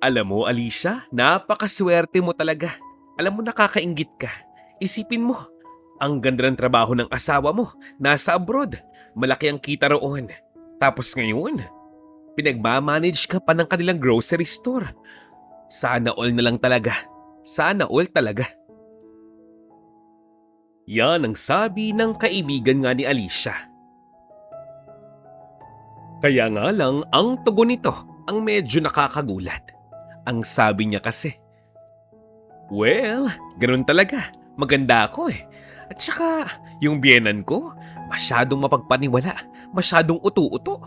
Alam mo, Alicia, napakaswerte mo talaga. Alam mo, nakakainggit ka. Isipin mo, ang ganda ng trabaho ng asawa mo, nasa abroad. Malaki ang kita roon. Tapos ngayon, pinagmamanage ka pa ng kanilang grocery store. Sana all na lang talaga. Sana all talaga. Yan ang sabi ng kaibigan nga ni Alicia. Kaya nga lang, ang tugon nito ang medyo nakakagulat. Ang sabi niya kasi, well, ganun talaga. Maganda ako eh. At saka, yung biyenan ko, masyadong mapagpaniwala, masyadong utu-uto.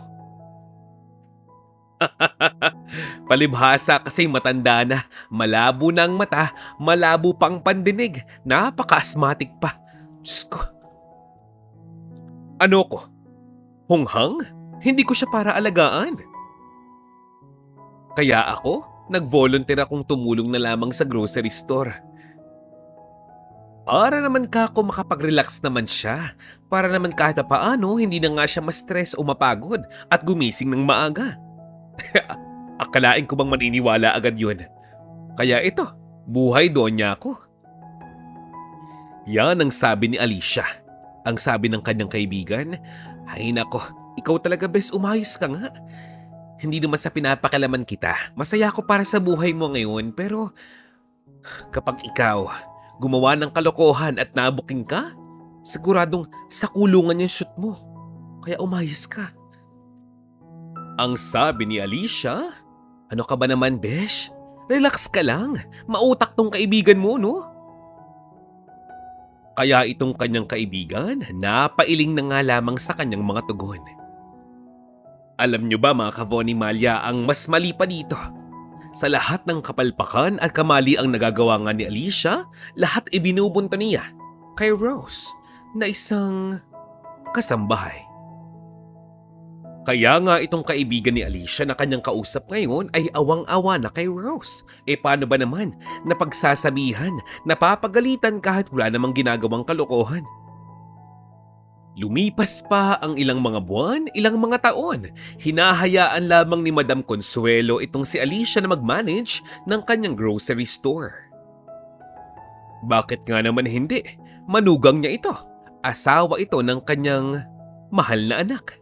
Palibhasa kasi matanda na, malabo na ang mata, malabo pang pandinig, napaka-asthmatic pa. Diyos ko. Ano ko? Hunghang? Hindi ko siya para alagaan. Kaya ako, nag-volunteer akong tumulong na lamang sa grocery store. Para naman kako makapag-relax naman siya. Para naman kahit paano hindi na nga siya ma-stress o mapagod at gumising ng maaga. Akalain ko bang maniniwala agad yun. Kaya ito, buhay doon niya ako. Yan ang sabi ni Alicia. Ang sabi ng kanyang kaibigan, ay nako, ikaw talaga bes, umayos ka nga. Hindi naman sa pinapakalaman kita. Masaya ako para sa buhay mo ngayon, pero kapag ikaw gumawa ng kalokohan at nabuking ka, siguradong sa kulungan yung shoot mo. Kaya umayos ka. Ang sabi ni Alicia, ano ka ba naman besh? Relax ka lang. Mautak tong kaibigan mo, no? Kaya itong kanyang kaibigan, napailing na nga lamang sa kanyang mga tugon. Alam nyo ba mga ka-Vonny Malya, ang mas mali pa dito? Sa lahat ng kapalpakan at kamali ang nagagawa nga ni Alicia, lahat ibinubunto niya kay Rose na isang kasambahay. Kaya nga itong kaibigan ni Alicia na kanyang kausap ngayon ay awang-awa na kay Rose. Paano ba naman napagsasabihan, napapagalitan kahit wala namang ginagawang kalokohan? Lumipas pa ang ilang mga buwan, ilang mga taon. Hinahayaan lamang ni Madam Consuelo itong si Alicia na mag-manage ng kanyang grocery store. Bakit nga naman hindi? Manugang niya ito. Asawa ito ng kanyang mahal na anak.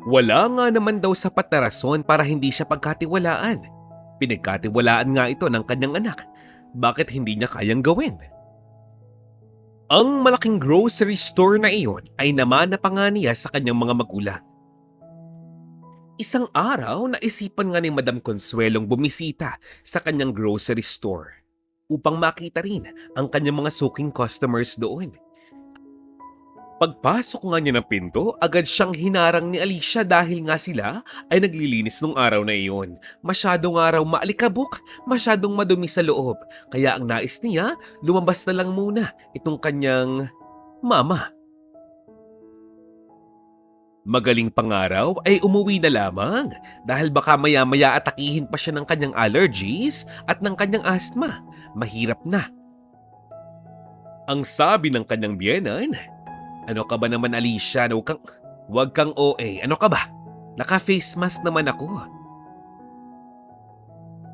Wala nga naman daw sapat na rason para hindi siya pagkatiwalaan. Pinagkatiwalaan nga ito ng kanyang anak. Bakit hindi niya kayang gawin? Ang malaking grocery store na iyon ay namana pa nga niya sa kanyang mga magulang. Isang araw, naisipan nga ni Madam Consuelong bumisita sa kanyang grocery store upang makita rin ang kanyang mga suking customers doon. Pagpasok nga niya ng pinto, agad siyang hinarang ni Alicia dahil nga sila ay naglilinis nung araw na iyon. Masyadong araw maalikabok, masyadong madumi sa loob. Kaya ang nais niya, lumabas na lang muna itong kanyang mama. Magaling pangaraw ay umuwi na lamang dahil baka maya-maya atakihin pa siya ng kanyang allergies at ng kanyang asthma. Mahirap na. Ang sabi ng kanyang biyenan, ano ka ba naman Alicia? Huwag kang OA. Ano ka ba? Naka-face mask naman ako.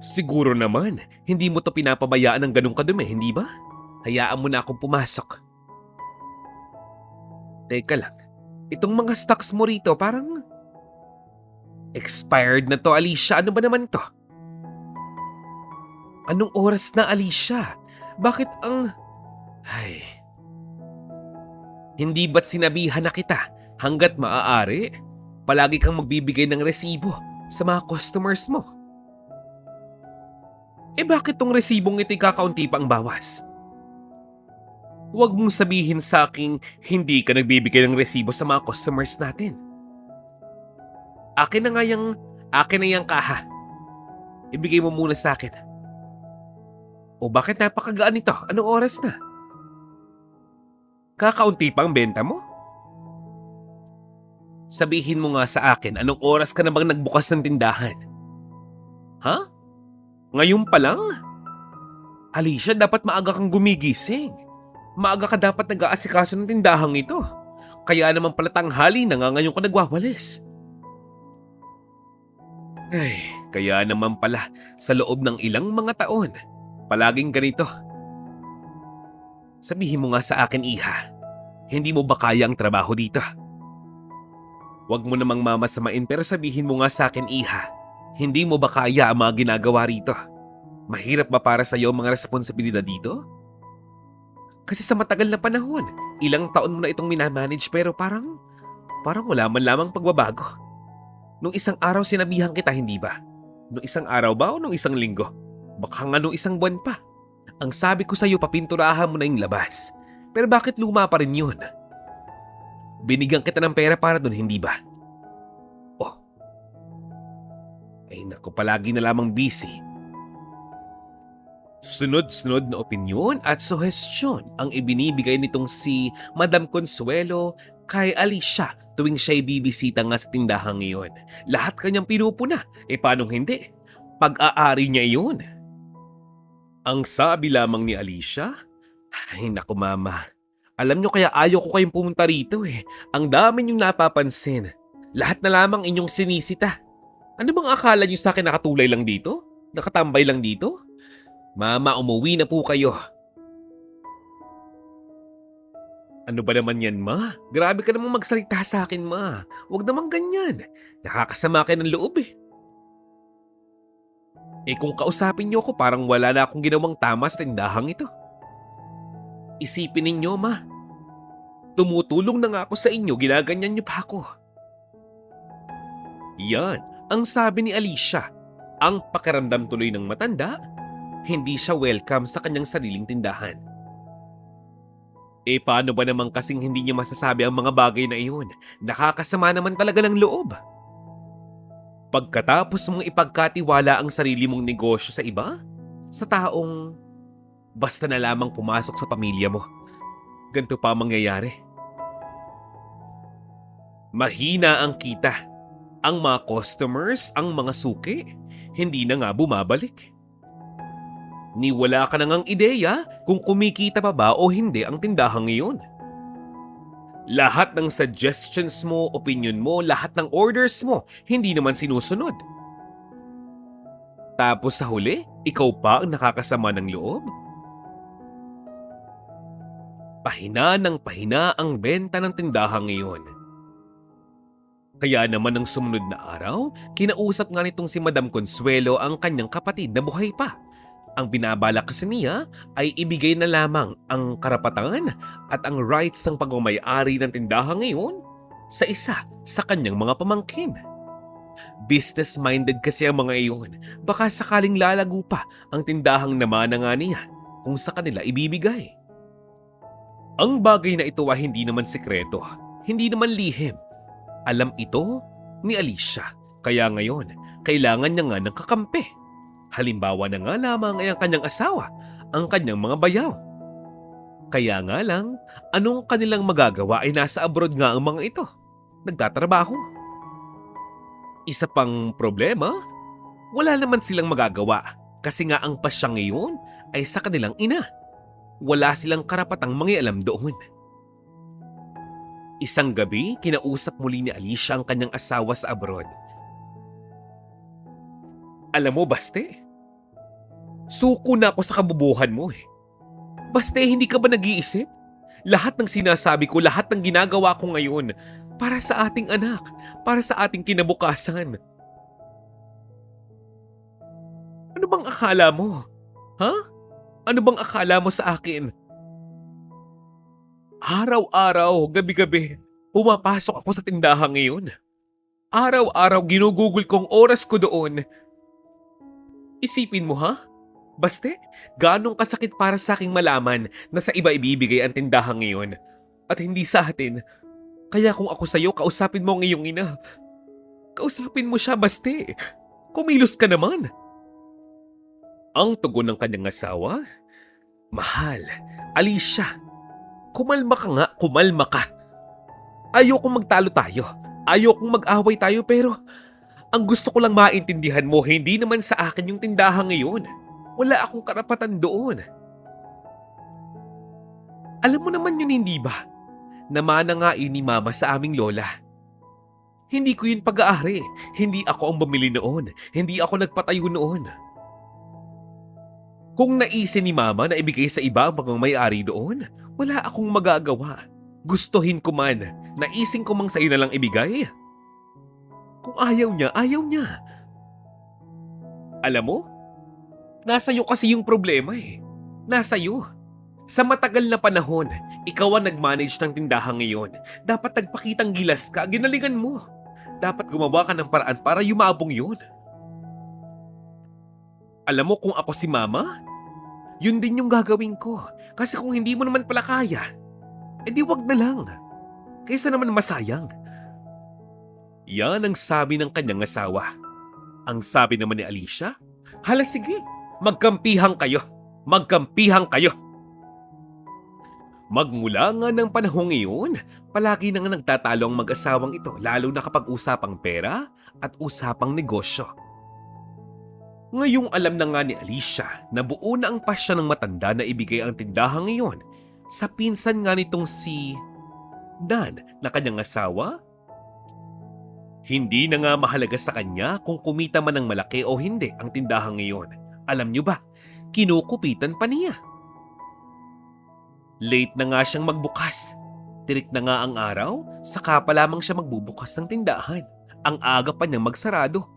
Siguro naman, hindi mo to pinapabayaan ng ganung kadumi, hindi ba? Hayaan mo na akong pumasok. Teka lang, itong mga stocks mo rito parang expired na to, Alicia. Ano ba naman to? Anong oras na, Alicia? Bakit ang... Ay... Hindi ba't sinabihan na kita hanggat maaari, palagi kang magbibigay ng resibo sa mga customers mo? Bakit tong resibong ito'y kakaunti pang bawas? Huwag mong sabihin sa aking hindi ka nagbibigay ng resibo sa mga customers natin. Akin na yang kaha. Ibigay mo muna sa akin. O bakit napakagaan ito? Anong oras na? Kakaunti pang benta mo? Sabihin mo nga sa akin, anong oras ka na bang nagbukas ng tindahan? Ha? Ngayon pa lang? Alicia, dapat maaga kang gumigising. Maaga ka dapat nag-aasikaso ng tindahang ito. Kaya naman pala tanghali na nga ngayon ka nagwawalis. Ay, kaya naman pala sa loob ng ilang mga taon, palaging ganito. Sabihin mo nga sa akin, Iha, hindi mo ba kaya ang trabaho dito? Huwag mo namang mamasamain pero sabihin mo nga sa akin, Iha, hindi mo ba kaya ang mga ginagawa rito? Mahirap ba para sa iyo ang mga responsibilidad dito? Kasi sa matagal na panahon, ilang taon mo na itong minamanage pero parang wala man lamang pagbabago. Nung isang araw sinabihan kita, hindi ba? Nung isang araw ba o nung isang linggo? Baka nga nung isang buwan pa. Ang sabi ko sa iyo, papinturahan mo na yung labas. Pero bakit luma pa rin yun? Binigyan kita ng pera para dun, hindi ba? Oh, ay naku, palagi na lamang busy. Sunod-sunod na opinyon at suhestyon ang ibinibigay nitong si Madam Consuelo kay Alicia tuwing siya'y bibisita nga sa tindahan ngayon. Lahat kanyang pinupuna, paanong hindi? Pag-aari niya iyon. Ang sabi lamang ni Alicia, ay naku mama, alam niyo kaya ayaw ko kayong pumunta rito eh. Ang dami niyong napapansin. Lahat na lamang inyong sinisita. Ano bang akala niyo sa akin nakatulay lang dito? Nakatambay lang dito? Mama, umuwi na po kayo. Ano ba naman yan, ma? Grabe ka namang magsalita sa akin, ma. Huwag naman ganyan. Nakakasama kayo ng loob eh. Kung kausapin niyo ako, parang wala na akong ginawang tama sa tindahang ito. Isipin ninyo, ma. Tumutulong na nga ako sa inyo, ginaganyan niyo pa ako. Yan, ang sabi ni Alicia. Ang pakiramdam tuloy ng matanda, hindi siya welcome sa kanyang sariling tindahan. Paano ba naman kasing hindi niya masasabi ang mga bagay na iyon? Nakakasama naman talaga ng loob. Pagkatapos mong ipagkatiwala ang sarili mong negosyo sa iba, sa taong basta na lamang pumasok sa pamilya mo, ganito pa ang mangyayari. Mahina ang kita. Ang mga customers, ang mga suki, hindi na nga bumabalik. Ni wala ka na ngang ideya kung kumikita pa ba o hindi ang tindahan ngayon. Lahat ng suggestions mo, opinion mo, lahat ng orders mo, hindi naman sinusunod. Tapos sa huli, ikaw pa ang nakakasama ng loob? Pahina ng pahina ang benta ng tindahan ngayon. Kaya naman ng sumunod na araw, kinausap nga nitong si Madam Consuelo ang kanyang kapatid na buhay pa. Ang binabalak kasi niya ay ibigay na lamang ang karapatan at ang rights ng pagmamayari ng tindahan ngayon sa isa sa kanyang mga pamangkin. Business-minded kasi ang mga iyon. Baka sakaling lalago pa ang tindahang namana nga niya kung sa kanila ibibigay. Ang bagay na ito ay hindi naman sikreto, hindi naman lihim. Alam ito ni Alicia, kaya ngayon kailangan niya nga ng kakampi. Halimbawa na nga lamang ay ang kanyang asawa, ang kanyang mga bayaw. Kaya nga lang, anong kanilang magagawa ay nasa abroad nga ang mga ito. Nagtatrabaho. Isa pang problema, wala naman silang magagawa kasi nga ang pasya ngayon ay sa kanilang ina. Wala silang karapatang mangialam doon. Isang gabi, kinausap muli ni Alicia ang kanyang asawa sa abroad. Alam mo, Baste, suko na ako sa kabubuhan mo eh. Baste, hindi ka ba nag-iisip? Lahat ng sinasabi ko, lahat ng ginagawa ko ngayon, para sa ating anak, para sa ating kinabukasan. Ano bang akala mo? Ha? Ano bang akala mo sa akin? Araw-araw, gabi-gabi, pumapasok ako sa tindahan ngayon. Araw-araw ginugugol kong oras ko doon. Isipin mo ha? Baste, ganong kasakit para sa aking malaman na sa iba ibibigay ang tindahan ngayon at hindi sa atin. Kaya kung ako sa'yo, kausapin mo ang iyong ina. Kausapin mo siya, Baste. Kumilos ka naman. Ang tugon ng kanyang asawa, Mahal, Alicia, kumalma ka nga, kumalma ka. Ayokong magtalo tayo, ayokong mag-away tayo pero ang gusto ko lang maintindihan mo, hindi naman sa akin yung tindahan ngayon. Wala akong karapatan doon. Alam mo naman yun, hindi ba? Namana nga yun ni Mama sa aming lola. Hindi ko yun pag-aari. Hindi ako ang bumili noon. Hindi ako nagpatayo noon. Kung naisin ni Mama na ibigay sa iba ang pagmamayari doon, wala akong magagawa. Gustuhin ko man, naisin ko mang sa'yo na lang ibigay. Kung ayaw niya, ayaw niya. Alam mo, nasa iyo kasi yung problema eh. Nasa iyo. Sa matagal na panahon, ikaw ang nag-manage ng tindahan ngayon. Dapat nagpakitang gilas ka, ginalingan mo. Dapat gumawa ka ng paraan para yumabong yun. Alam mo kung ako si Mama, yun din yung gagawin ko. Kasi kung hindi mo naman pala kaya, edi wag na lang. Kaysa naman masayang. Yan ang sabi ng kanyang asawa. Ang sabi naman ni Alicia, hala sige, magkampihan kayo. Magkampihan kayo. Magmula nga ng panahong iyon, palagi na nga nagtatalo ang mag-asawang ito lalo na kapag usapang pera at usapang negosyo. Ngayong alam na nga ni Alicia na buo na ang pasya ng matanda na ibigay ang tindahan ngayon sa pinsan nga nitong si Dan na kanyang asawa, hindi na nga mahalaga sa kanya kung kumita man ng malaki o hindi ang tindahan ngayon. Alam niyo ba, kinukupitan pa niya. Late na nga siyang magbukas. Tirik na nga ang araw, saka pa lamang siya magbubukas ng tindahan. Ang aga pa niyang magsarado.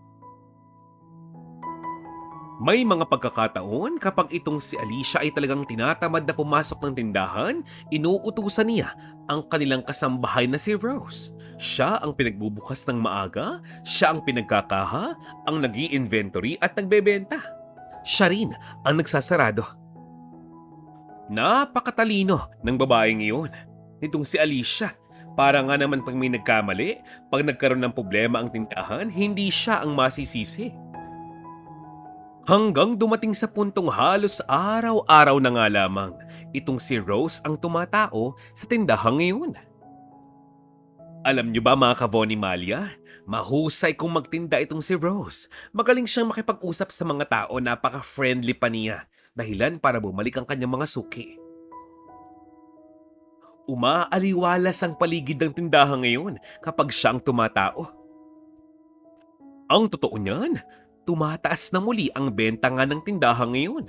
May mga pagkakataon kapag itong si Alicia ay talagang tinatamad na pumasok ng tindahan, inuutusan niya ang kanilang kasambahay na si Rose. Siya ang pinagbubukas ng maaga, siya ang pinagkakaha, ang nag-i-inventory at nagbebenta. Siya rin ang nagsasarado. Napakatalino ng babaeng iyon, nitong si Alicia. Para nga naman pag may nagkamali, pag nagkaroon ng problema ang tindahan, hindi siya ang masisisi. Hanggang dumating sa puntong halos araw-araw na nga lamang, itong si Rose ang tumatao sa tindahan ngayon. Alam niyo ba mga ka-Vonny Malia, mahusay kung magtinda itong si Rose. Magaling siyang makipag-usap sa mga tao, napaka-friendly pa niya. Dahilan para bumalik ang kanyang mga suki. Umaaliwalas ang paligid ng tindahan ngayon kapag siya ang tumatao. Ang totoo niyan, tumataas na muli ang benta nga ng tindahan ngayon.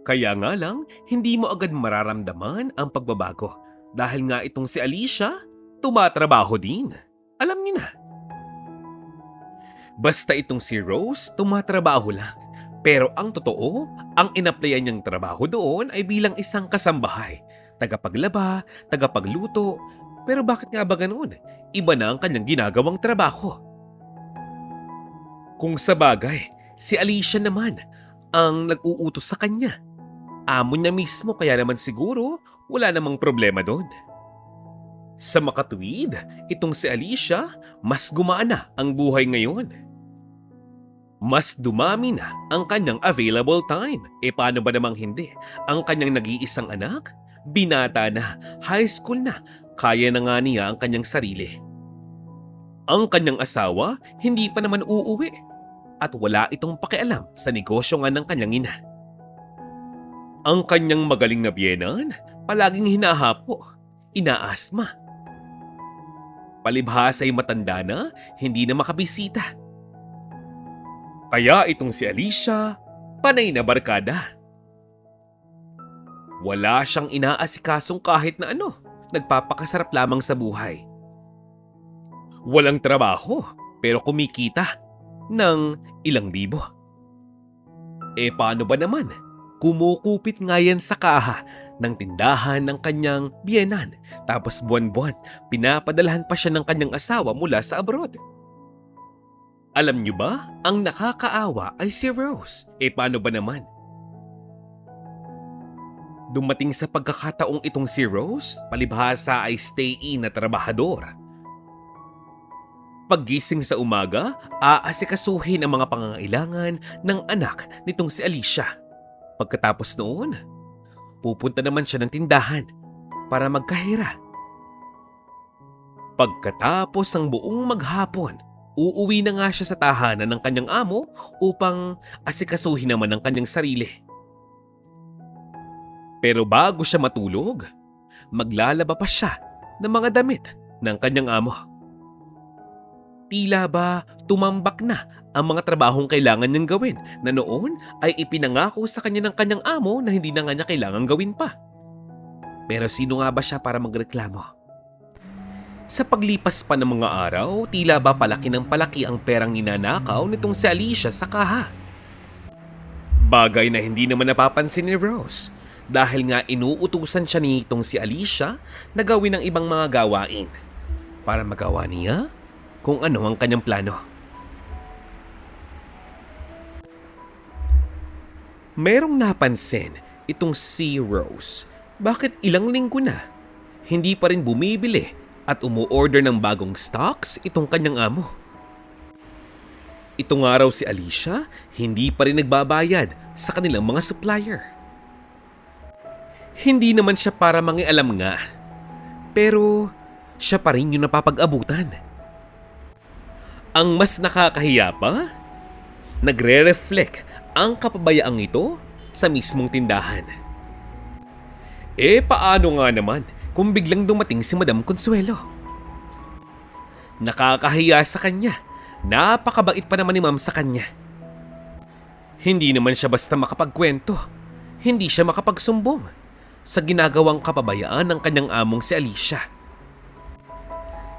Kaya nga lang, hindi mo agad mararamdaman ang pagbabago dahil nga itong si Alicia, tumatrabaho din. Alam niyo na. Basta itong si Rose, tumatrabaho lang. Pero ang totoo, ang inaplayan niyang trabaho doon ay bilang isang kasambahay. Tagapaglaba, tagapagluto. Pero bakit nga ba ganoon? Iba na ang kanyang ginagawang trabaho. Kung sa bagay, si Alicia naman ang nag-uutos sa kanya. Amo niya mismo kaya naman siguro wala namang problema doon. Sa makatuwid, itong si Alicia, mas gumana ang buhay ngayon. Mas dumami na ang kanyang available time. E paano ba namang hindi? Ang kanyang nag-iisang anak, binata na, high school na, kaya na nga niya ang kanyang sarili. Ang kanyang asawa, hindi pa naman uuwi. At wala itong pakialam sa negosyo nga ng kanyang ina. Ang kanyang magaling na biyenan, palaging hinahapo, inaasma. Palibhas ay matanda na, hindi na makabisita. Kaya itong si Alicia, panay na barkada. Wala siyang inaasikasong kahit na ano, nagpapakasarap lamang sa buhay. Walang trabaho, pero kumikita ng ilang libo. E paano ba naman? Kumukupit nga yan sa kaha ng tindahan ng kanyang biyenan. Tapos buwan-buwan, pinapadalahan pa siya ng kanyang asawa mula sa abroad. Alam niyo ba, ang nakakaawa ay si Rose. E paano ba naman? Dumating sa pagkakataong itong si Rose, palibhasa ay stay-in na trabahador. Paggising sa umaga, aasikasuhin ang mga pangangailangan ng anak nitong si Alicia. Pagkatapos noon, pupunta naman siya ng tindahan para magkahira. Pagkatapos ng buong maghapon, uuwi na nga siya sa tahanan ng kanyang amo upang asikasuhin naman ang kanyang sarili. Pero bago siya matulog, maglalaba pa siya ng mga damit ng kanyang amo. Tila ba tumambak na ang mga trabahong kailangan niyang gawin na noon ay ipinangako sa kanya ng kanyang amo na hindi na nga niya kailangan gawin pa. Pero sino nga ba siya para magreklamo? Sa paglipas pa ng mga araw, tila ba palaki ng palaki ang perang ninanakaw nitong si Alicia sa kaha. Bagay na hindi naman napapansin ni Rose dahil nga inuutusan siya nitong si Alicia na gawin ang ibang mga gawain para magawa niya kung ano ang kanyang plano. Merong napansin itong si Rose. Bakit ilang linggo na hindi pa rin bumibili at umu-order ng bagong stocks itong kanyang amo? Itong araw si Alicia, hindi pa rin nagbabayad sa kanilang mga supplier. Hindi naman siya para mangialam nga, pero siya pa rin yung napapag-abutan. Ang mas nakakahiya pa, nagre-reflect ang kapabayaang ito sa mismong tindahan. Paano nga naman kung biglang dumating si Madam Consuelo? Nakakahiya sa kanya. Napakabait pa naman ni Ma'am sa kanya. Hindi naman siya basta makapagkwento. Hindi siya makapagsumbong sa ginagawang kapabayaan ng kanyang among si Alicia.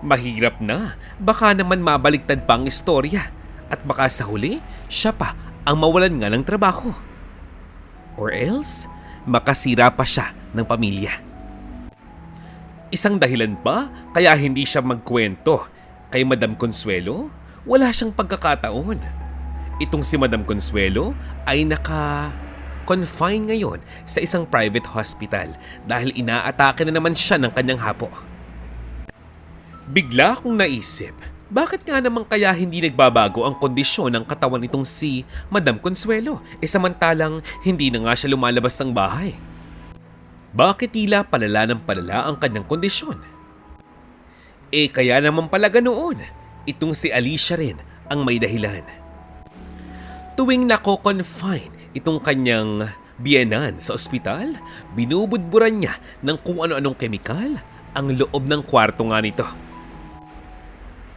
Mahirap na, baka naman mabaliktad pa ang istorya at baka sa huli, siya pa ang mawalan nga ng trabaho. Or else, makasira pa siya ng pamilya. Isang dahilan pa kaya hindi siya magkwento kay Madam Consuelo, wala siyang pagkakataon. Itong si Madam Consuelo ay naka-confine ngayon sa isang private hospital dahil inaatake na naman siya ng kanyang hapo. Bigla akong naisip, bakit nga naman kaya hindi nagbabago ang kondisyon ng katawan nitong si Madam Consuelo samantalang hindi na nga siya lumalabas ng bahay? Bakit tila palala ng palala ang kanyang kondisyon? Kaya naman pala ganoon, itong si Alicia rin ang may dahilan. Tuwing nako-confine itong kanyang biyenan sa ospital, binubudburan niya ng kung ano-anong kemikal ang loob ng kwarto nga nito.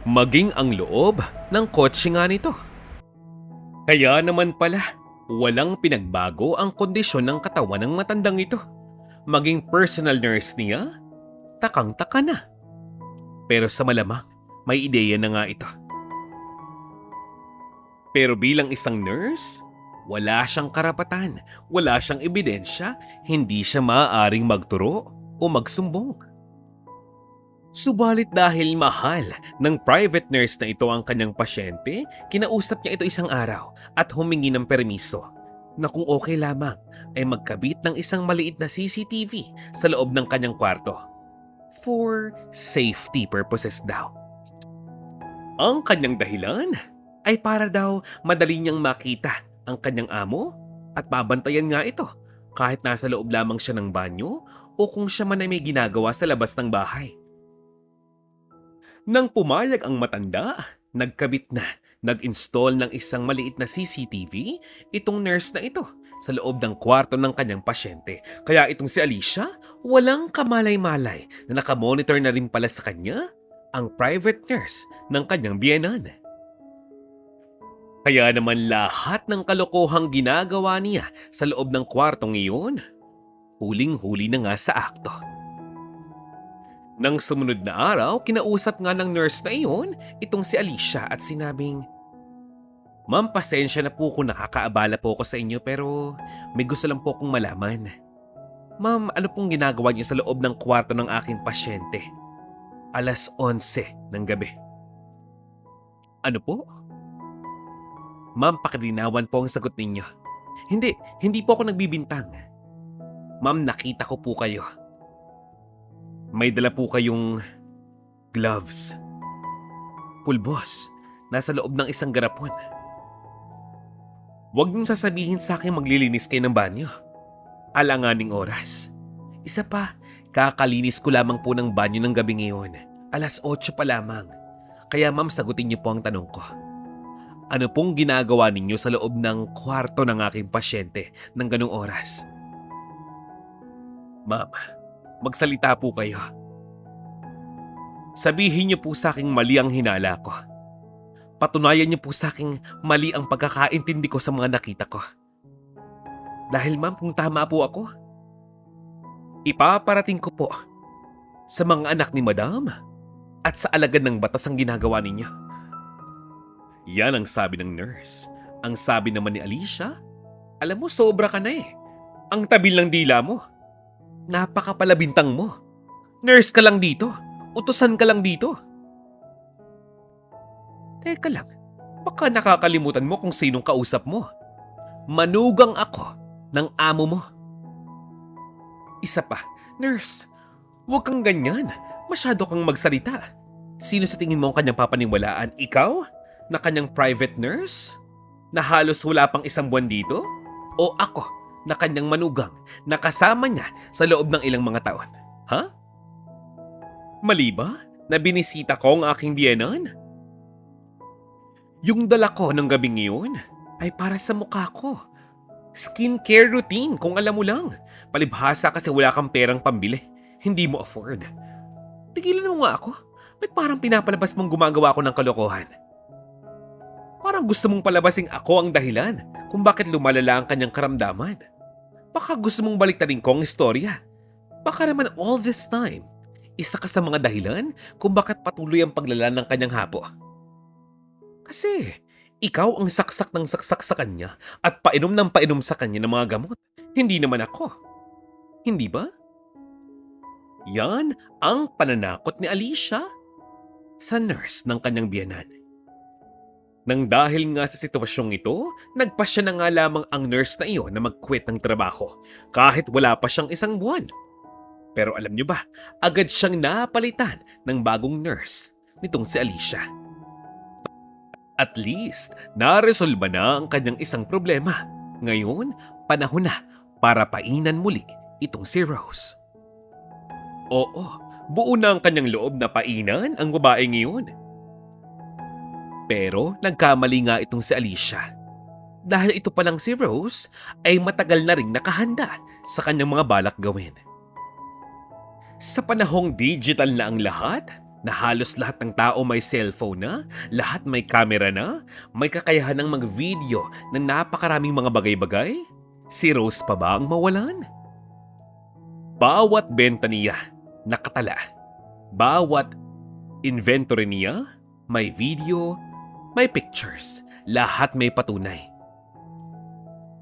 Maging ang loob ng kotse nga nito. Kaya naman pala, walang pinagbago ang kondisyon ng katawan ng matandang ito. Maging personal nurse niya, takang-taka na. Pero sa malamang, may ideya na nga ito. Pero bilang isang nurse, wala siyang karapatan, wala siyang ebidensya, hindi siya maaaring magturo o magsumbong. Subalit dahil mahal ng private nurse na ito ang kanyang pasyente, kinausap niya ito isang araw at humingi ng permiso na kung okay lamang ay magkabit ng isang maliit na CCTV sa loob ng kanyang kwarto. For safety purposes daw. Ang kanyang dahilan ay para daw madali niyang makita ang kanyang amo at babantayan nga ito kahit nasa loob lamang siya ng banyo o kung siya man ay may ginagawa sa labas ng bahay. Nang pumayag ang matanda, nagkabit na, nag-install ng isang maliit na CCTV itong nurse na ito sa loob ng kwarto ng kanyang pasyente. Kaya itong si Alicia, walang kamalay-malay na nakamonitor na rin pala sa kanya ang private nurse ng kanyang biyenan. Kaya naman lahat ng kalokohang ginagawa niya sa loob ng kwartong iyon, huling-huli na nga sa akto. Nang sumunod na araw, kinausap nga ng nurse na iyon itong si Alicia at sinabing, "Ma'am, pasensya na po kung nakakaabala po ako sa inyo pero may gusto lang po akong malaman. Ma'am, ano pong ginagawa niyo sa loob ng kwarto ng aking pasyente? 11:00 ng gabi." "Ano po?" "Ma'am, pakilinawan po ang sagot ninyo." Hindi po ako nagbibintang. Ma'am, nakita ko po kayo. May dala po kayong gloves. Pulbos, nasa loob ng isang garapon. Huwag niyong sasabihin sa akin maglilinis kayo ng banyo. Alanganing oras. Isa pa, kakalinis ko lamang po ng banyo ng gabi ngayon. 8:00 pa lamang. Kaya ma'am, sagutin niyo po ang tanong ko. Ano pong ginagawa ninyo sa loob ng kwarto ng aking pasyente ng ganong oras? Ma'am, magsalita po kayo. Sabihin niyo po sa aking mali ang hinala ko. Patunayan niyo po sa akin mali ang pagkakaintindi ko sa mga nakita ko. Dahil ma'am, kung tama po ako, ipaparating ko po sa mga anak ni Madam at sa alagad ng batas ang ginagawa ninyo. Yan ang sabi ng nurse. Ang sabi naman ni Alicia, alam mo, sobra ka na eh. Ang tabil ng dila mo. Napakapalabintang mo. Nurse ka lang dito. Utusan ka lang dito. Teka lang, baka nakakalimutan mo kung sinong kausap mo. Manugang ako ng amo mo. Isa pa, nurse, huwag kang ganyan. Masyado kang magsalita. Sino sa tingin mo ang kanyang papaniwalaan? Ikaw? Na kanyang private nurse? Na halos wala pang isang buwan dito? O ako na kanyang manugang na kasama niya sa loob ng ilang mga taon? Ha? Mali ba na binisita ko ang aking biyenan? Yung dala ko ng gabing iyon ay para sa mukha ko. Skincare routine kung alam mo lang. Palibhasa kasi wala kang perang pambili. Hindi mo afford. Tigilan mo nga ako. Ba't parang pinapalabas mong gumagawa ko ng kalokohan? Parang gusto mong palabasing ako ang dahilan kung bakit lumalala ang kanyang karamdaman. Baka gusto mong baliktarin ko ang istorya. Baka naman all this time, isa ka sa mga dahilan kung bakit patuloy ang paglala ng kanyang hapo. Kasi ikaw ang saksak ng saksak sa kanya at painom ng painom sa kanya ng mga gamot. Hindi naman ako. Hindi ba? Yan ang pananakot ni Alicia sa nurse ng kanyang biyenan. Nang dahil nga sa sitwasyong ito, nagpasya na nga lamang ang nurse na iyon na mag-quit ng trabaho kahit wala pa siyang isang buwan. Pero alam niyo ba, agad siyang napalitan ng bagong nurse nitong si Alicia. At least, naresolba na ang kanyang isang problema. Ngayon, panahon na para painan muli itong si Rose. Oo, buo na ang kanyang loob na painan ang babaeng iyon. Pero nagkamali nga itong si Alicia. Dahil ito palang si Rose ay matagal na ring nakahanda sa kanyang mga balak gawin. Sa panahong digital na ang lahat, na halos lahat ng tao may cellphone na, lahat may camera na, may kakayahan ng mag-video ng napakaraming mga bagay-bagay, si Rose pa ba ang mawalan? Bawat benta niya, nakatala. Bawat inventory niya, may video, may pictures, lahat may patunay.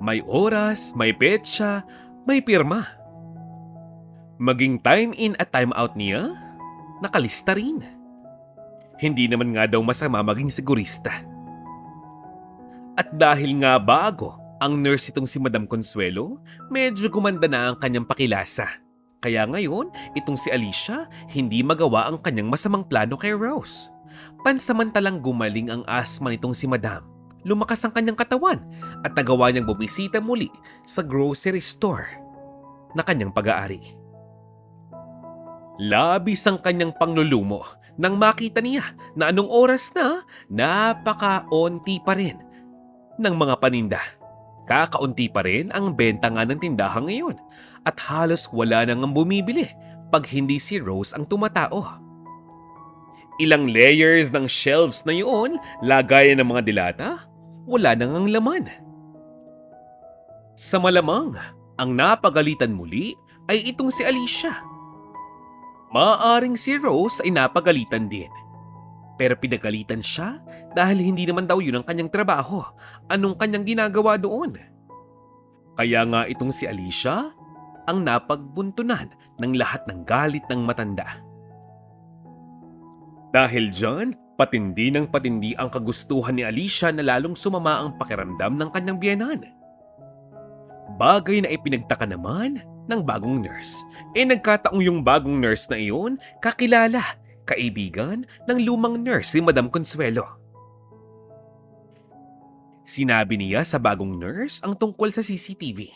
May oras, may petsa, may pirma. Maging time in at time out niya, nakalista rin. Hindi naman nga daw masama maging sigurista. At dahil nga bago ang nurse itong si Madam Consuelo, medyo gumanda na ang kanyang pakilasa. Kaya ngayon, itong si Alicia, hindi magawa ang kanyang masamang plano kay Rose. Pansamantalang gumaling ang asma nitong si Madam. Lumakas ang kanyang katawan at nagawa niyang bumisita muli sa grocery store na kanyang pag-aari. Labis ang kanyang panglulumo nang makita niya na anong oras na napaka-onti pa rin ng mga paninda. Kakaunti pa rin ang benta nga ng tindahan ngayon at halos wala nang bumibili pag hindi si Rose ang tumatao. Ilang layers ng shelves na yun, lagayan ng mga dilata, wala nang ang laman. Sa malamang, ang napagalitan muli ay itong si Alicia. Maaring si Rose ay napagalitan din. Pero pinagalitan siya dahil hindi naman daw yun ang kanyang trabaho. Anong kanyang ginagawa doon? Kaya nga itong si Alicia ang napagbuntunan ng lahat ng galit ng matanda. Dahil dyan, patindi ng patindi ang kagustuhan ni Alicia na lalong sumama ang pakiramdam ng kanyang biyenan. Bagay na ipinagtaka naman ng bagong nurse. Nagkataong yung bagong nurse na iyon kakilala, kaibigan ng lumang nurse si Madam Consuelo. Sinabi niya sa bagong nurse ang tungkol sa CCTV.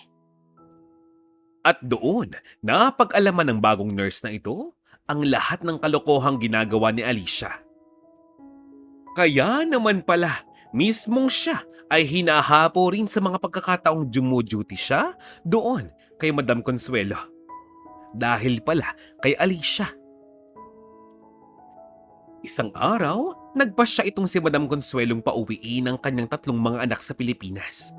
At doon, napag-alaman ng bagong nurse na ito ang lahat ng kalokohang ginagawa ni Alicia. Kaya naman pala, mismong siya ay hinahapo rin sa mga pagkakataong duty siya doon kay Madam Consuelo. Dahil pala kay Alicia. Isang araw, Nagpasya itong si Madam Consuelong pauwiin ang kanyang 3 mga anak sa Pilipinas.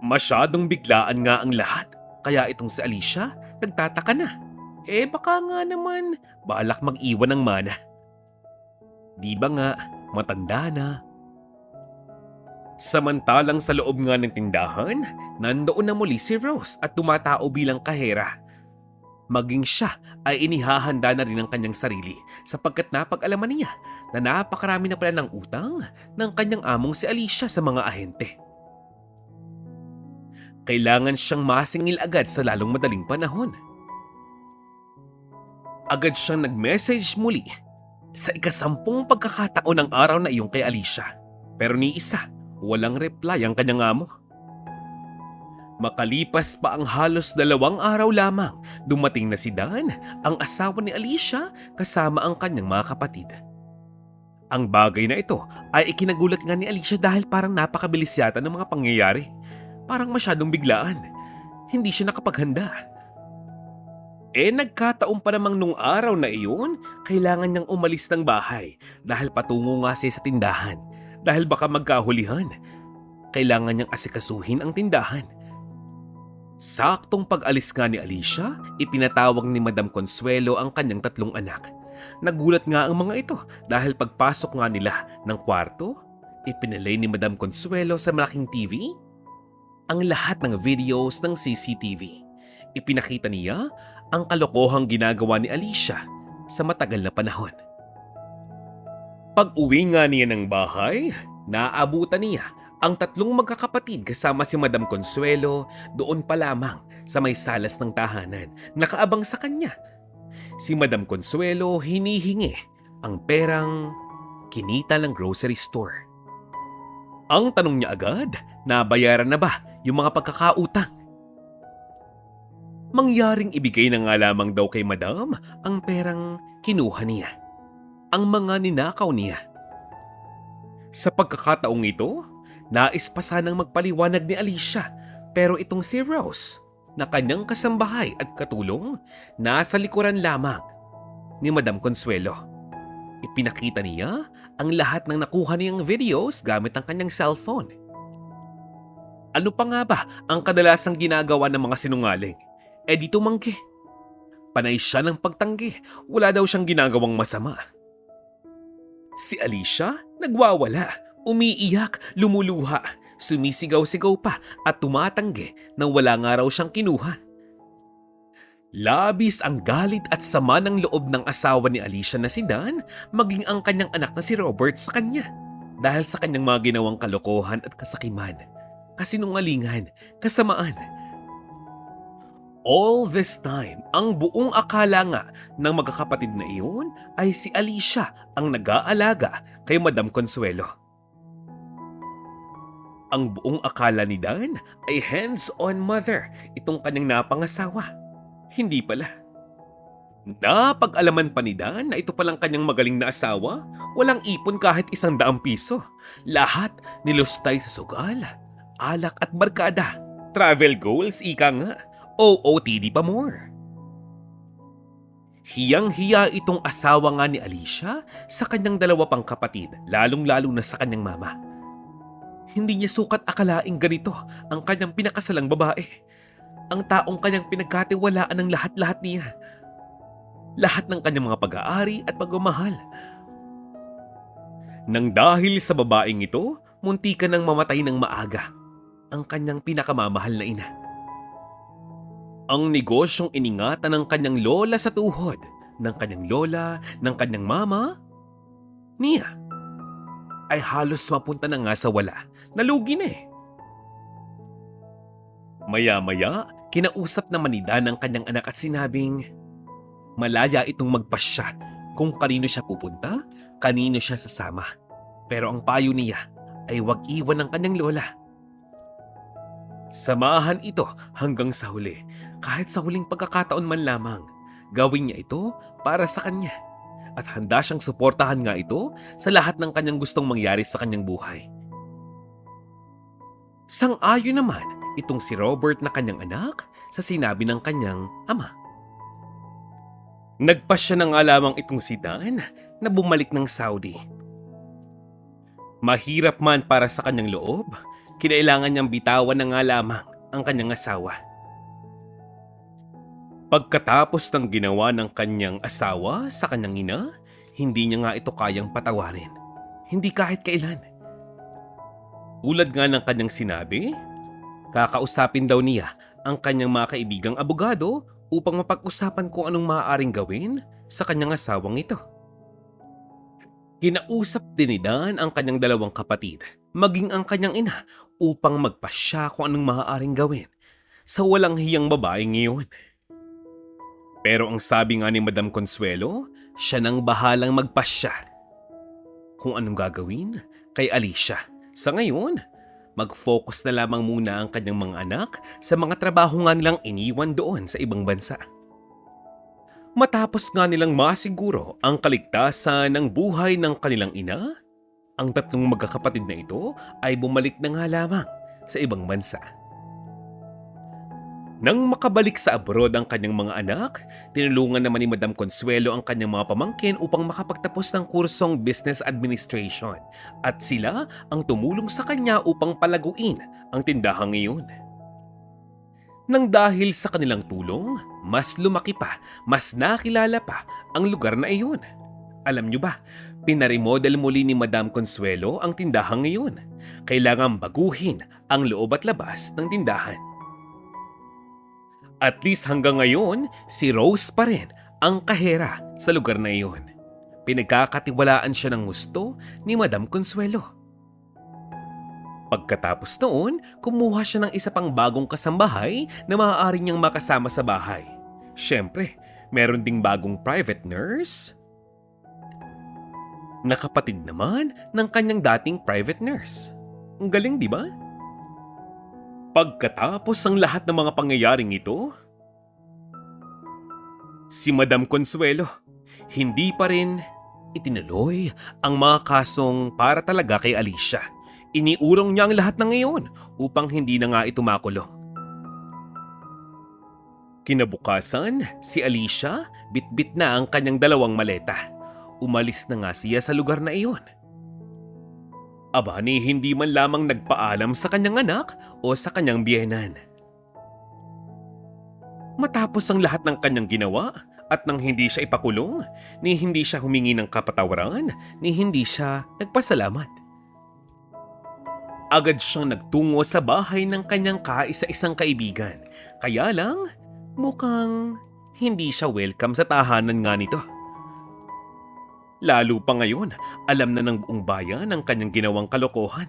Masyadong biglaan nga ang lahat, kaya itong si Alicia nagtataka na. Baka nga naman balak mag-iwan ng mana. Di ba nga, matanda na. Samantalang sa loob nga ng tindahan, nandoon na muli si Rose at tumatao bilang kahera. Maging siya ay inihahanda na rin ang kanyang sarili sapagkat napag-alaman niya na napakarami na pala ng utang ng kanyang among si Alicia sa mga ahente. Kailangan siyang masingil agad sa lalong madaling panahon. Agad siyang nag-message muli sa ika-10 pagkakataon ng araw na iyon kay Alicia. Pero ni isa, walang reply ang kanyang amo. Makalipas pa ang halos 2 araw lamang, dumating na si Dan, ang asawa ni Alicia kasama ang kanyang mga kapatid. Ang bagay na ito ay ikinagulat nga ni Alicia dahil parang napakabilis yata ng mga pangyayari. Parang masyadong biglaan. Hindi siya nakapaghanda. Nagkataon pa namang nung araw na iyon, kailangan niyang umalis ng bahay dahil patungo nga siya sa tindahan. Dahil baka magkahulihan, kailangan niyang asikasuhin ang tindahan. Saktong pag-alis nga ni Alicia, ipinatawag ni Madam Consuelo ang kanyang 3 anak. Nagulat nga ang mga ito dahil pagpasok nga nila ng kwarto, ipinalay ni Madam Consuelo sa malaking TV ang lahat ng videos ng CCTV. Ipinakita niya ang kalokohang ginagawa ni Alicia sa matagal na panahon. Pag-uwi nga niya ng bahay, naabutan niya ang 3 magkakapatid kasama si Madam Consuelo doon pa lamang sa may salas ng tahanan, nakaabang sa kanya. Si Madam Consuelo hinihingi ang perang kinita ng grocery store. Ang tanong niya agad, nabayaran na ba yung mga pagkakautang? Mangyaring ibigay na nga lamang daw kay Madam ang perang kinuha niya, ang mga ninakaw niya. Sa pagkakataong ito, nais pa sanang magpaliwanag ni Alicia, pero itong si Rose na kanyang kasambahay at katulong, nasa likuran lamang ni Madam Consuelo. Ipinakita niya ang lahat ng nakuha niyang videos gamit ang kanyang cellphone. Ano pa nga ba ang kadalasang ginagawa ng mga sinungaling? Di tumanggi. Panay siya ng pagtanggi, wala daw siyang ginagawang masama. Si Alicia nagwawala, umiiyak, lumuluha, sumisigaw-sigaw pa at tumatanggi na wala nga raw siyang kinuha. Labis ang galit at sama ng loob ng asawa ni Alicia na si Dan, maging ang kanyang anak na si Robert sa kanya. Dahil sa kanyang mga ginawang kalokohan at kasakiman, kasinungalingan, kasamaan. All this time, ang buong akala nga ng magkakapatid na iyon ay si Alicia ang nag-aalaga kay Madam Consuelo. Ang buong akala ni Dan ay hands-on mother itong kanyang napangasawa. Hindi pala. Napag-alaman pa ni Dan na ito palang kanyang magaling na asawa, walang ipon kahit 100 piso. Lahat nilustay sa sugal, alak at barkada. Travel goals, ika nga. OOTD pa more. Hiyang-hiya itong asawa nga ni Alicia sa kanyang 2 pang kapatid, lalong-lalo na sa kanyang mama. Hindi niya sukat akalaing ganito ang kanyang pinakasalang babae. Ang taong kanyang pinagkatiwalaan ng lahat-lahat niya. Lahat ng kanyang mga pag-aari at pagmamahal. Nang dahil sa babaeng ito, muntikan nang mamatay ng maaga ang kanyang pinakamamahal na ina. Ang negosyong iningatan ng kanyang lola sa tuhod, ng kanyang lola, ng kanyang mama, niya, ay halos mapunta na nga sa wala. Nalugi na eh. Maya-maya, kinausap naman ni Dan ang kanyang anak at sinabing, malaya itong magpasya kung kanino siya pupunta, kanino siya sasama. Pero ang payo niya ay huwag iwan ng kanyang lola. Samahan ito hanggang sa huli, kahit sa huling pagkakataon man lamang. Gawin niya ito para sa kanya. At handa siyang suportahan nga ito sa lahat ng kanyang gustong mangyari sa kanyang buhay. Sang-ayon naman itong si Robert na kanyang anak sa sinabi ng kanyang ama. Nagpasya na nga lamang itong si Dan na bumalik ng Saudi. Mahirap man para sa kanyang loob, kinailangan niyang bitawan na nga lamang ang kanyang asawa. Pagkatapos ng ginawa ng kanyang asawa sa kanyang ina, hindi niya nga ito kayang patawarin. Hindi kahit kailan. Ulad nga ng kanyang sinabi, kakausapin daw niya ang kanyang mga kaibigang abogado upang mapag-usapan kung anong maaaring gawin sa kanyang asawang ito. Kinausap din ni Dan ang kanyang dalawang kapatid, maging ang kanyang ina upang magpasya kung anong maaaring gawin sa walang hiyang babae ngayon. Pero ang sabi nga ni Madam Consuelo, siya nang bahalang magpasya kung anong gagawin kay Alicia. Sa ngayon, mag-focus na lamang muna ang kanyang mga anak sa mga trabaho nga nilang iniwan doon sa ibang bansa. Matapos nga nilang masiguro ang kaligtasan ng buhay ng kanilang ina, ang tatlong magkakapatid na ito ay bumalik na nga lamang sa ibang bansa. Nang makabalik sa abroad ang kanyang mga anak, tinulungan naman ni Madam Consuelo ang kanyang mga pamangkin upang makapagtapos ng kursong Business Administration at sila ang tumulong sa kanya upang palaguin ang tindahan ngayon. Nang dahil sa kanilang tulong, mas lumaki pa, mas nakilala pa ang lugar na iyon. Alam nyo ba, pinaremodel muli ni Madam Consuelo ang tindahan ngayon. Kailangang baguhin ang loob at labas ng tindahan. At least hanggang ngayon, si Rose pa rin ang kahera sa lugar na iyon. Pinagkakatiwalaan siya ng gusto ni Madam Consuelo. Pagkatapos noon, kumuha siya ng isa pang bagong kasambahay na maaari niyang makasama sa bahay. Siyempre, meron ding bagong private nurse. Nakapatid naman ng kanyang dating private nurse. Ang galing, di ba? Pagkatapos ang lahat ng mga pangyayaring ito, si Madam Consuelo hindi pa rin itinuloy ang mga kasong para talaga kay Alicia. Iniurong niya ang lahat ng ngayon upang hindi na nga ito makulong. Kinabukasan, si Alicia bitbit na ang kanyang dalawang maleta. Umalis na nga siya sa lugar na iyon. Aba ni hindi man lamang nagpaalam sa kanyang anak o sa kanyang biyenan. Matapos ang lahat ng kanyang ginawa at nang hindi siya ipakulong, ni hindi siya humingi ng kapatawaran, ni hindi siya nagpasalamat. Agad siyang nagtungo sa bahay ng kanyang kaisa-isang kaibigan. Kaya lang, mukhang hindi siya welcome sa tahanan nga nito. Lalo pa ngayon, alam na ng buong bayan ang kanyang ginawang kalokohan.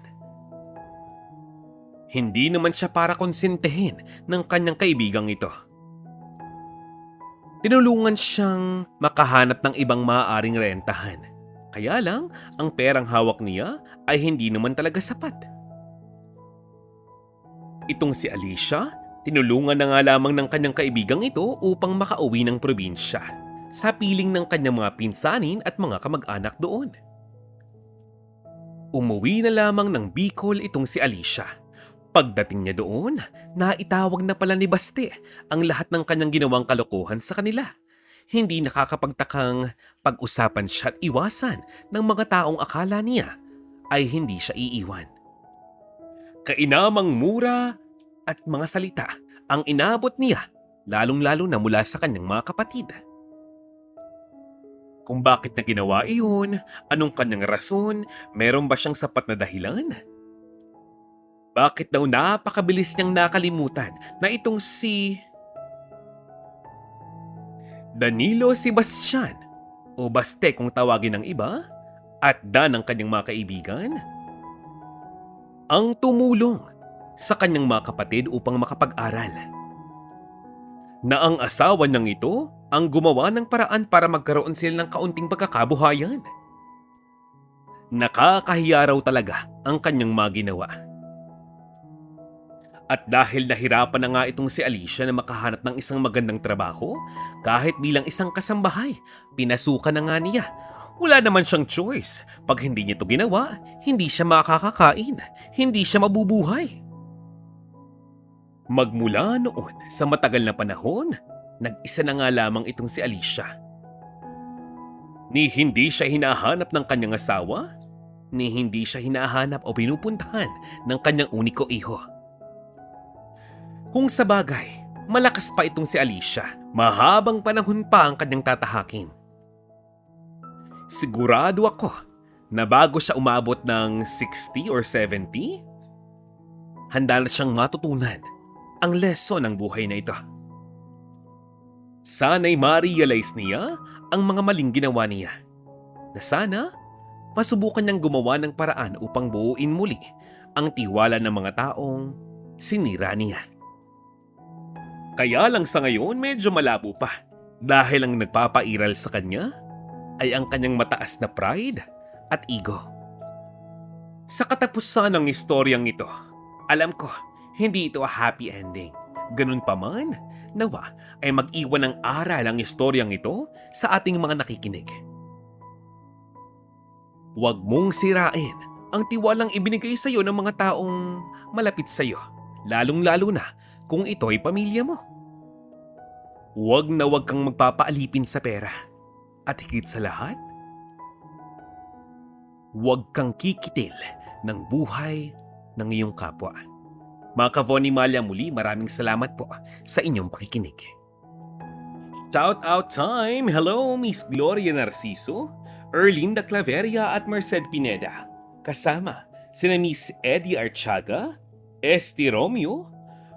Hindi naman siya para konsintihin ng kanyang kaibigang ito. Tinulungan siyang makahanap ng ibang maaaring rentahan. Kaya lang, ang perang hawak niya ay hindi naman talaga sapat. Itong si Alicia, tinulungan na nga lamang ng kanyang kaibigang ito upang makauwi ng probinsya sa piling ng kanyang mga pinsanin at mga kamag-anak doon. Umuwi na lamang ng Bicol itong si Alicia. Pagdating niya doon, naitawag na pala ni Baste ang lahat ng kanyang ginawang kalokohan sa kanila. Hindi nakakapagtakang pag-usapan siya at iwasan ng mga taong akala niya ay hindi siya iiwan. Kainamang mura at mga salita ang inabot niya, lalong-lalo na mula sa kanyang mga kapatid. Kung bakit na ginawa iyon, anong kanyang rason, meron ba siyang sapat na dahilan? Bakit daw napakabilis niyang nakalimutan na itong si Danilo Sebastian o Baste kung tawagin ng iba at Dan ang kanyang mga kaibigan? Ang tumulong sa kanyang mga kapatid upang makapag-aral. Na ang asawa niyang ito ang gumawa ng paraan para magkaroon sila ng kaunting pagkakabuhayan. Nakakahiya raw talaga ang kanyang mga ginawa. At dahil nahirapan na nga itong si Alicia na makahanap ng isang magandang trabaho, kahit bilang isang kasambahay, pinasukan na nga niya. Wala naman siyang choice. Pag hindi niya ito ginawa, hindi siya makakakain, hindi siya mabubuhay. Magmula noon sa matagal na panahon, nag-isa na nga lamang itong si Alicia. Ni hindi siya hinahanap ng kanyang asawa, ni hindi siya hinahanap o pinupuntahan ng kanyang uniko iho. Kung sa bagay, malakas pa itong si Alicia, mahabang panahon pa ang kanyang tatahakin. Sigurado ako na bago siya umabot ng 60 or 70, handa na siyang matutunan ang lesson ng buhay na ito. Sana'y ma-realize niya ang mga maling ginawa niya, na sana masubukan niyang gumawa ng paraan upang buuin muli ang tiwala ng mga taong sinira niya. Kaya lang sa ngayon medyo malabo pa dahil ang nagpapairal sa kanya ay ang kanyang mataas na pride at ego. Sa katapusan ng istoryang ito, alam ko hindi ito a happy ending. Ganun pa man, nawa ay mag-iwan ng aral ang istoryang ito sa ating mga nakikinig. Huwag mong sirain ang tiwalang ibinigay sa iyo ng mga taong malapit sa iyo, lalong-lalo na kung ito ay pamilya mo. Huwag na huwag kang magpapaalipin sa pera. At higit sa lahat, huwag kang kikitil ng buhay ng iyong kapwa. Mga ka-Von Malya, muli maraming salamat po sa inyong pakikinig. Shout out time! Hello Miss Gloria Narciso, Erlinda Claveria at Merced Pineda. Kasama sina Miss Eddie Archaga, Esti Romeo,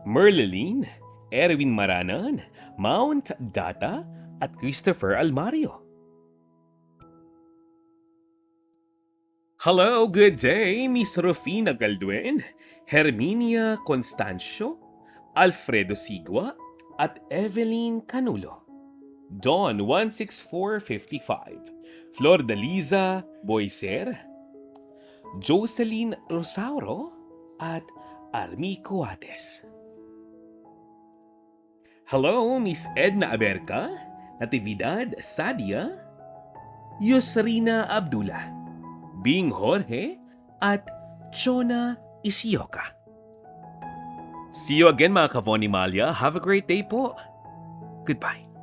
Merlelin, Erwin Maranan, Mount Data at Christopher Almario. Hello, good day, Miss Rufina Galduen, Herminia Constancio, Alfredo Sigua, at Evelyn Canulo. Don 16455, Flor Daliza Boiser, Jocelyn Rosauro, at Armi Coates. Hello, Miss Edna Aberca, Natividad Sadia, Yusrina Abdullah, Bing Jorge, at Chona Isioka. See you again mga ka-Von Malya. Have a great day po. Goodbye.